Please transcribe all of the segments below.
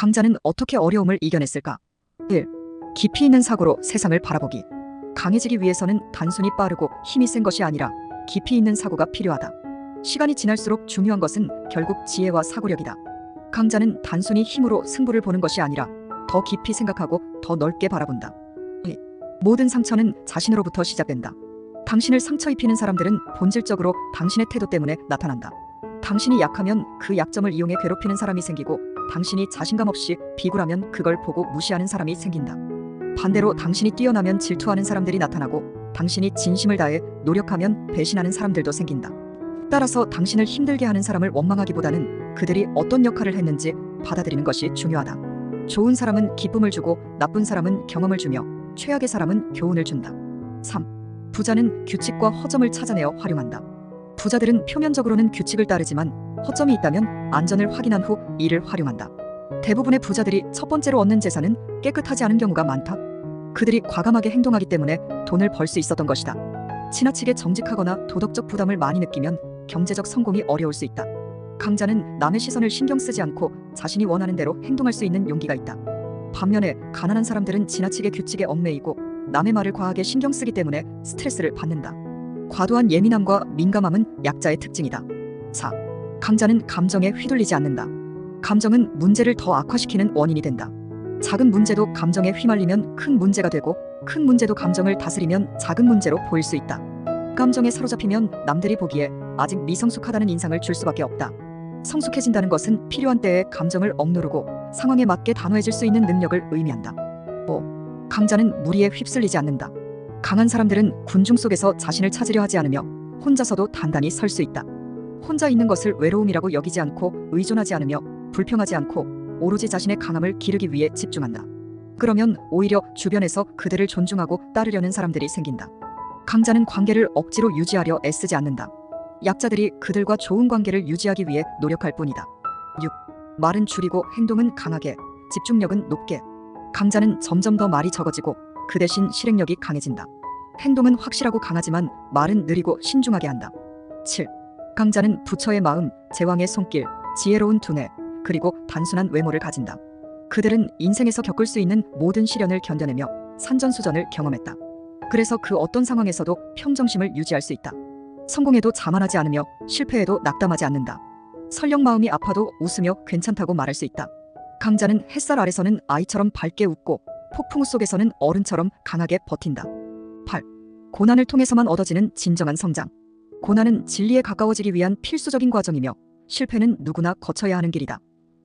강자는 어떻게 어려움을 이겨냈을까? 1. 깊이 있는 사고로 세상을 바라보기. 강해지기 위해서는 단순히 빠르고 힘이 센 것이 아니라 깊이 있는 사고가 필요하다. 시간이 지날수록 중요한 것은 결국 지혜와 사고력이다. 강자는 단순히 힘으로 승부를 보는 것이 아니라 더 깊이 생각하고 더 넓게 바라본다. 2. 모든 상처는 자신으로부터 시작된다. 당신을 상처 입히는 사람들은 본질적으로 당신의 태도 때문에 나타난다. 당신이 약하면 그 약점을 이용해 괴롭히는 사람이 생기고, 당신이 자신감 없이 비굴하면 그걸 보고 무시하는 사람이 생긴다. 반대로 당신이 뛰어나면 질투하는 사람들이 나타나고, 당신이 진심을 다해 노력하면 배신하는 사람들도 생긴다. 따라서 당신을 힘들게 하는 사람을 원망하기보다는 그들이 어떤 역할을 했는지 받아들이는 것이 중요하다. 좋은 사람은 기쁨을 주고, 나쁜 사람은 경험을 주며, 최악의 사람은 교훈을 준다. 3. 부자는 규칙과 허점을 찾아내어 활용한다. 부자들은 표면적으로는 규칙을 따르지만 허점이 있다면 안전을 확인한 후 이를 활용한다. 대부분의 부자들이 첫 번째로 얻는 재산은 깨끗하지 않은 경우가 많다. 그들이 과감하게 행동하기 때문에 돈을 벌 수 있었던 것이다. 지나치게 정직하거나 도덕적 부담을 많이 느끼면 경제적 성공이 어려울 수 있다. 강자는 남의 시선을 신경 쓰지 않고 자신이 원하는 대로 행동할 수 있는 용기가 있다. 반면에 가난한 사람들은 지나치게 규칙에 얽매이고 남의 말을 과하게 신경 쓰기 때문에 스트레스를 받는다. 과도한 예민함과 민감함은 약자의 특징이다. 4. 강자는 감정에 휘둘리지 않는다. 감정은 문제를 더 악화시키는 원인이 된다. 작은 문제도 감정에 휘말리면 큰 문제가 되고, 큰 문제도 감정을 다스리면 작은 문제로 보일 수 있다. 감정에 사로잡히면 남들이 보기에 아직 미성숙하다는 인상을 줄 수밖에 없다. 성숙해진다는 것은 필요한 때에 감정을 억누르고 상황에 맞게 단호해질 수 있는 능력을 의미한다. 5. 강자는 무리에 휩쓸리지 않는다. 강한 사람들은 군중 속에서 자신을 찾으려 하지 않으며 혼자서도 단단히 설 수 있다. 혼자 있는 것을 외로움이라고 여기지 않고 의존하지 않으며 불평하지 않고 오로지 자신의 강함을 기르기 위해 집중한다. 그러면 오히려 주변에서 그들을 존중하고 따르려는 사람들이 생긴다. 강자는 관계를 억지로 유지하려 애쓰지 않는다. 약자들이 그들과 좋은 관계를 유지하기 위해 노력할 뿐이다. 6. 말은 줄이고 행동은 강하게, 집중력은 높게. 강자는 점점 더 말이 적어지고 그 대신 실행력이 강해진다. 행동은 확실하고 강하지만 말은 느리고 신중하게 한다. 7. 강자는 부처의 마음, 제왕의 손길, 지혜로운 두뇌, 그리고 단순한 외모를 가진다. 그들은 인생에서 겪을 수 있는 모든 시련을 견뎌내며 산전수전을 경험했다. 그래서 그 어떤 상황에서도 평정심을 유지할 수 있다. 성공해도 자만하지 않으며 실패해도 낙담하지 않는다. 설령 마음이 아파도 웃으며 괜찮다고 말할 수 있다. 강자는 햇살 아래서는 아이처럼 밝게 웃고 폭풍우 속에서는 어른처럼 강하게 버틴다. 8. 고난을 통해서만 얻어지는 진정한 성장. 고난은 진리에 가까워지기 위한 필수적인 과정이며 실패는 누구나 거쳐야 하는 길이다.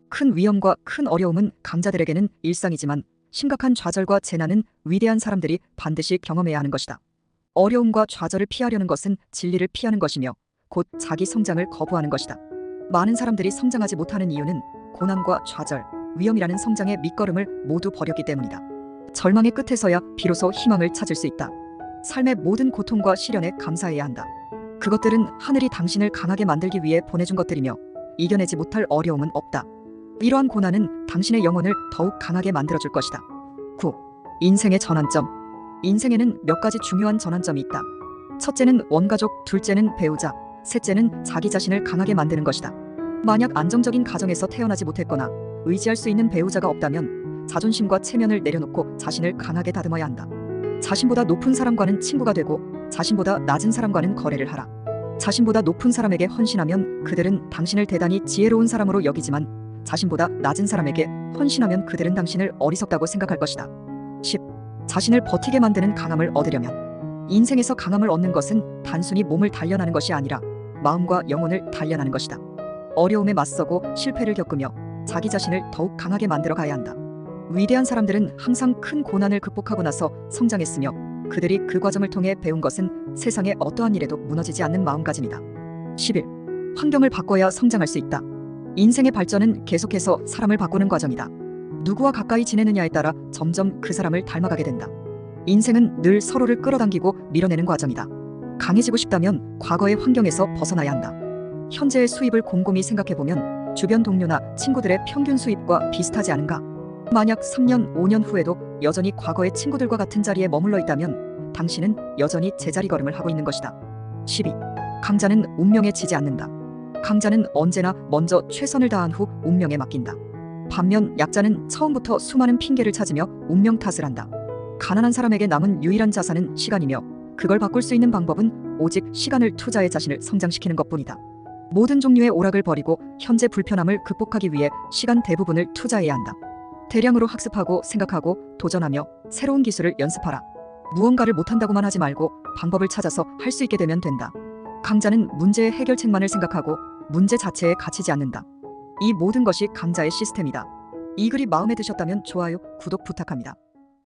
큰 위험과 큰 어려움은 강자들에게는 일상이지만 심각한 좌절과 재난은 위대한 사람들이 반드시 경험해야 하는 것이다. 어려움과 좌절을 피하려는 것은 진리를 피하는 것이며 곧 자기 성장을 거부하는 것이다. 많은 사람들이 성장하지 못하는 이유는 고난과 좌절, 위험이라는 성장의 밑거름을 모두 버렸기 때문이다. 절망의 끝에서야 비로소 희망을 찾을 수 있다. 삶의 모든 고통과 시련에 감사해야 한다. 그것들은 하늘이 당신을 강하게 만들기 위해 보내준 것들이며 이겨내지 못할 어려움은 없다. 이러한 고난은 당신의 영혼을 더욱 강하게 만들어줄 것이다. 9. 인생의 전환점. 인생에는 몇 가지 중요한 전환점이 있다. 첫째는 원가족, 둘째는 배우자, 셋째는 자기 자신을 강하게 만드는 것이다. 만약 안정적인 가정에서 태어나지 못했거나 의지할 수 있는 배우자가 없다면 자존심과 체면을 내려놓고 자신을 강하게 다듬어야 한다. 자신보다 높은 사람과는 친구가 되고 자신보다 낮은 사람과는 거래를 하라. 자신보다 높은 사람에게 헌신하면 그들은 당신을 대단히 지혜로운 사람으로 여기지만 자신보다 낮은 사람에게 헌신하면 그들은 당신을 어리석다고 생각할 것이다. 10. 자신을 버티게 만드는 강함을 얻으려면 인생에서 강함을 얻는 것은 단순히 몸을 단련하는 것이 아니라 마음과 영혼을 단련하는 것이다. 어려움에 맞서고 실패를 겪으며 자기 자신을 더욱 강하게 만들어 가야 한다. 위대한 사람들은 항상 큰 고난을 극복하고 나서 성장했으며 그들이 그 과정을 통해 배운 것은 세상의 어떠한 일에도 무너지지 않는 마음가짐이다. 11. 환경을 바꿔야 성장할 수 있다. 인생의 발전은 계속해서 사람을 바꾸는 과정이다. 누구와 가까이 지내느냐에 따라 점점 그 사람을 닮아가게 된다. 인생은 늘 서로를 끌어당기고 밀어내는 과정이다. 강해지고 싶다면 과거의 환경에서 벗어나야 한다. 현재의 수입을 곰곰이 생각해보면 주변 동료나 친구들의 평균 수입과 비슷하지 않은가? 만약 3년, 5년 후에도 여전히 과거의 친구들과 같은 자리에 머물러 있다면 당신은 여전히 제자리 걸음을 하고 있는 것이다. 12. 강자는 운명에 지지 않는다. 강자는 언제나 먼저 최선을 다한 후 운명에 맡긴다. 반면 약자는 처음부터 수많은 핑계를 찾으며 운명 탓을 한다. 가난한 사람에게 남은 유일한 자산은 시간이며 그걸 바꿀 수 있는 방법은 오직 시간을 투자해 자신을 성장시키는 것뿐이다. 모든 종류의 오락을 버리고 현재 불편함을 극복하기 위해 시간 대부분을 투자해야 한다. 대량으로 학습하고 생각하고 도전하며 새로운 기술을 연습하라. 무언가를 못한다고만 하지 말고 방법을 찾아서 할 수 있게 되면 된다. 강자는 문제의 해결책만을 생각하고 문제 자체에 갇히지 않는다. 이 모든 것이 강자의 시스템이다. 이 글이 마음에 드셨다면 좋아요, 구독 부탁합니다.